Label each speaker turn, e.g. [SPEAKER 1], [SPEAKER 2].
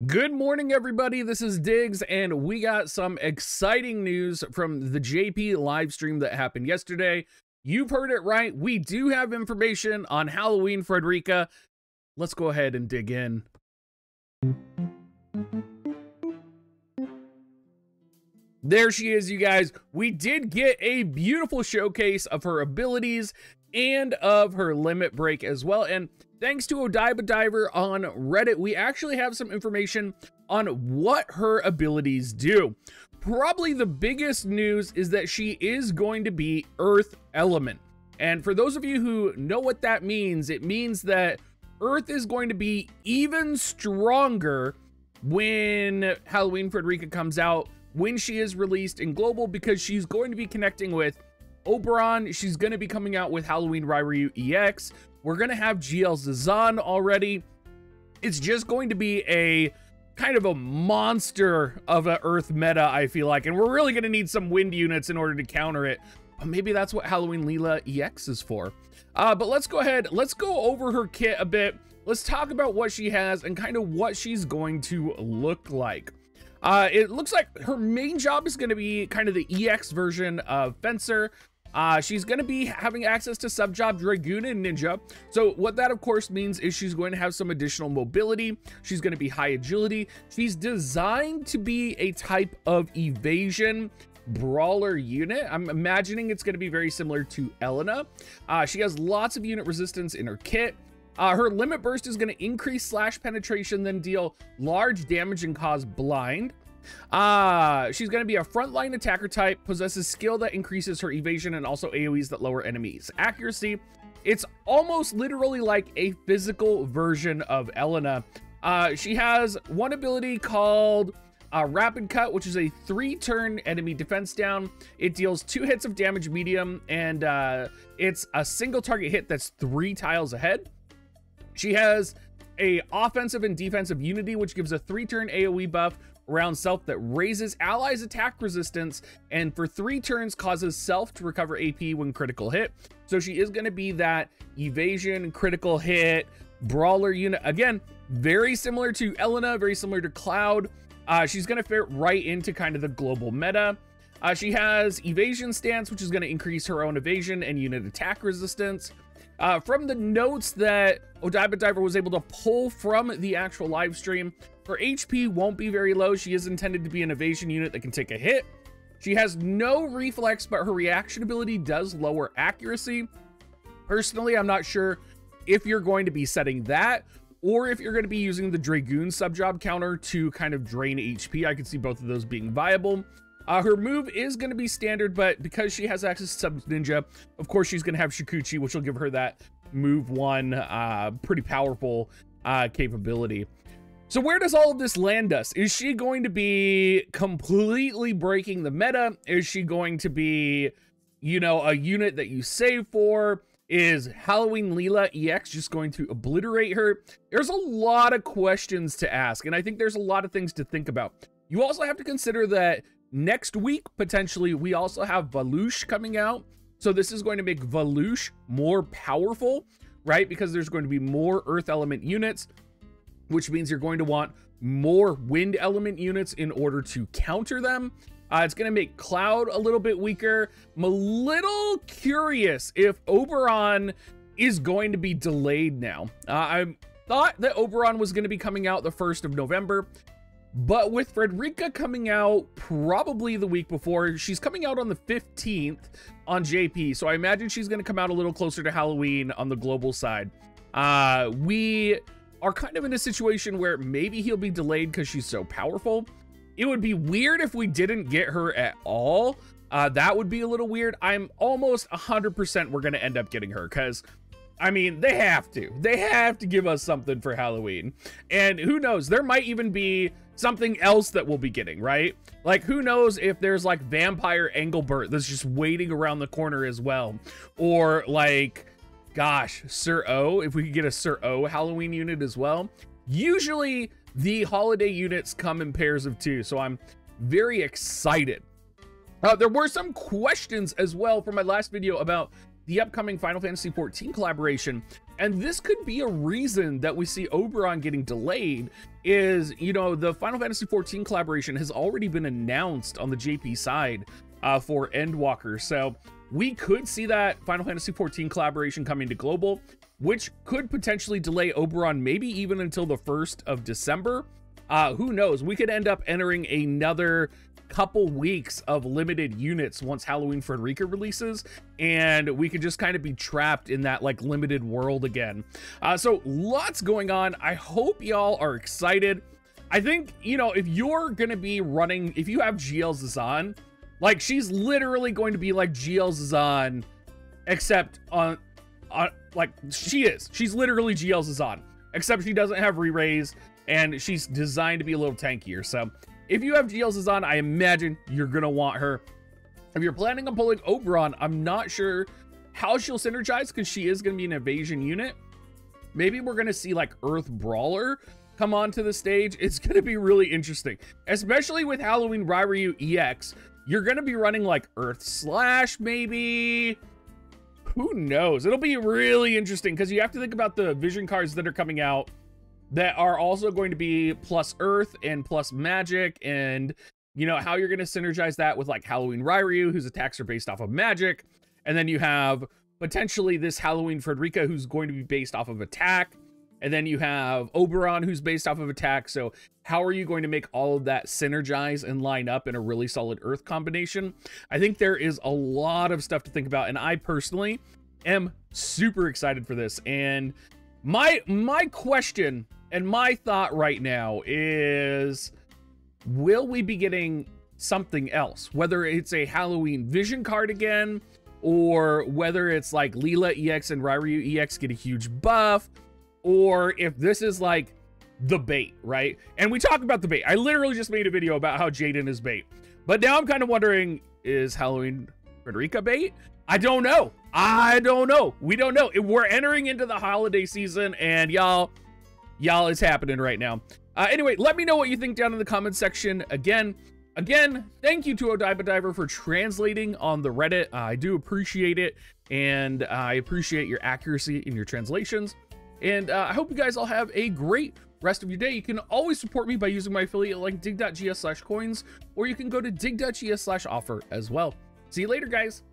[SPEAKER 1] Good morning, everybody. This is Diggs, and we got some exciting news from the JP live stream that happened yesterday. You've heard it right. We do have information on Halloween Frederika. Let's go ahead and dig in. There she is, you guys. We did get a beautiful showcase of her abilities and of her limit break as well. And thanks to WoTV on Reddit, we actually have some information on what her abilities do. Probably the biggest news is that she is going to be Earth Element. And for those of you who know what that means, it means that Earth is going to be even stronger when Halloween Frederika comes out, when she is released in Global, because she's going to be connecting with Oberon. She's going to be coming out with Halloween Ryu EX. We're going to have GL Zazan already. It's just going to be a kind of a monster of a Earth meta, I feel like. And we're really going to need some wind units in order to counter it. But maybe that's what Halloween Leela EX is for. But let's go ahead. Let's go over her kit a bit. Let's talk about what she has and kind of what she's going to look like. It looks like her main job is going to be kind of the EX version of Fencer. She's going to be having access to sub-job Dragoon and Ninja. So what that of course means is she's going to have some additional mobility. She's going to be high agility. She's designed to be a type of evasion brawler unit. I'm imagining it's going to be very similar to Elena. She has lots of unit resistance in her kit. Her limit burst is going to increase slash penetration, then deal large damage and cause blind. She's going to be a frontline attacker type, possesses skill that increases her evasion and also AoEs that lower enemies' accuracy. It's almost literally like a physical version of Elena. She has one ability called Rapid Cut, which is a 3-turn enemy defense down. It deals 2 hits of damage medium, and it's a single target hit that's 3 tiles ahead. She has a offensive and defensive unity, which gives a 3-turn AoE buff around self that raises allies' attack resistance, and for 3 turns causes self to recover AP when critical hit. So she is going to be that evasion, critical hit, brawler unit. Again, very similar to Elena, very similar to Cloud. She's going to fit right into kind of the global meta. She has evasion stance, which is going to increase her own evasion and unit attack resistance. From the notes that WoTV was able to pull from the actual live stream, her HP won't be very low. She is intended to be an evasion unit that can take a hit. She has no reflex, but her reaction ability does lower accuracy. Personally, I'm not sure if you're going to be setting that or if you're going to be using the Dragoon sub-job counter to kind of drain HP. I could see both of those being viable. Her move is going to be standard, but because she has access to Sub Ninja, of course she's going to have Shikuchi, which will give her that move 1 pretty powerful capability. So where does all of this land us? Is she going to be completely breaking the meta? Is she going to be, you know, a unit that you save for? Is Halloween Leela EX just going to obliterate her? There's a lot of questions to ask, and I think there's a lot of things to think about. You also have to consider that next week, potentially, we also have Valush coming out. So this is going to make Valush more powerful, right? Because there's going to be more Earth Element units, which means you're going to want more Wind Element units in order to counter them. It's going to make Cloud a little bit weaker. I'm a little curious if Oberon is going to be delayed now. I thought that Oberon was going to be coming out the 1st of November. But with Frederika coming out probably the week before, she's coming out on the 15th on JP. So I imagine she's going to come out a little closer to Halloween on the global side. We are kind of in a situation where maybe he'll be delayed because she's so powerful. It would be weird if we didn't get her at all. That would be a little weird. I'm almost 100% we're going to end up getting her because, I mean, they have to. They have to give us something for Halloween. And who knows? There might even be something else that we'll be getting, right? Like, who knows if there's like Vampire Engelbert that's just waiting around the corner as well. Or like, gosh, Sir O, if we could get a Sir O Halloween unit as well. Usually the holiday units come in pairs of 2, so I'm very excited. There were some questions as well from my last video about the upcoming Final Fantasy XIV collaboration. And this could be a reason that we see Oberon getting delayed is, you know, the Final Fantasy XIV collaboration has already been announced on the JP side for Endwalker. So we could see that Final Fantasy XIV collaboration coming to global, which could potentially delay Oberon maybe even until the 1st of December. Who knows? We could end up entering another couple weeks of limited units once Halloween Frederika releases, and we could just kind of be trapped in that like limited world again. So lots going on. I hope y'all are excited. I think, you know, if you're gonna be running, if you have GL Zazan, like she's literally going to be like GL Zazan, except on like she's literally GL Zazan, except she doesn't have re-raise and she's designed to be a little tankier. So if you have GL Zazan, I imagine you're gonna want her. If you're planning on pulling Oberon, I'm not sure how she'll synergize because she is gonna be an evasion unit. Maybe we're gonna see like Earth Brawler come onto the stage. It's gonna be really interesting, especially with Halloween Ryu EX. You're gonna be running like Earth Slash, maybe. Who knows? It'll be really interesting because you have to think about the vision cards that are coming out that are also going to be plus Earth and plus Magic, and you know how you're going to synergize that with like Halloween Ryu, whose attacks are based off of Magic, and then you have potentially this Halloween Frederika, who's going to be based off of attack, and then you have Oberon, who's based off of attack. So how are you going to make all of that synergize and line up in a really solid Earth combination? I think there is a lot of stuff to think about, and I personally am super excited for this. And my question and my thought right now is, will we be getting something else? Whether it's a Halloween Vision card again, or whether it's like Leela EX and Ryu EX get a huge buff, or if this is like the bait, right? And we talk about the bait. I literally just made a video about how Jaden is bait. But now I'm kind of wondering, is Halloween Frederika bait? I don't know. I don't know. We don't know. We're entering into the holiday season, and y'all, it's happening right now. Anyway, let me know what you think down in the comment section. Again, thank you to Odaiba Diver for translating on the Reddit. I do appreciate it, and I appreciate your accuracy in your translations. And I hope you guys all have a great rest of your day. You can always support me by using my affiliate link, dig.gs/coins, or you can go to dig.gs/offer as well. See you later, guys.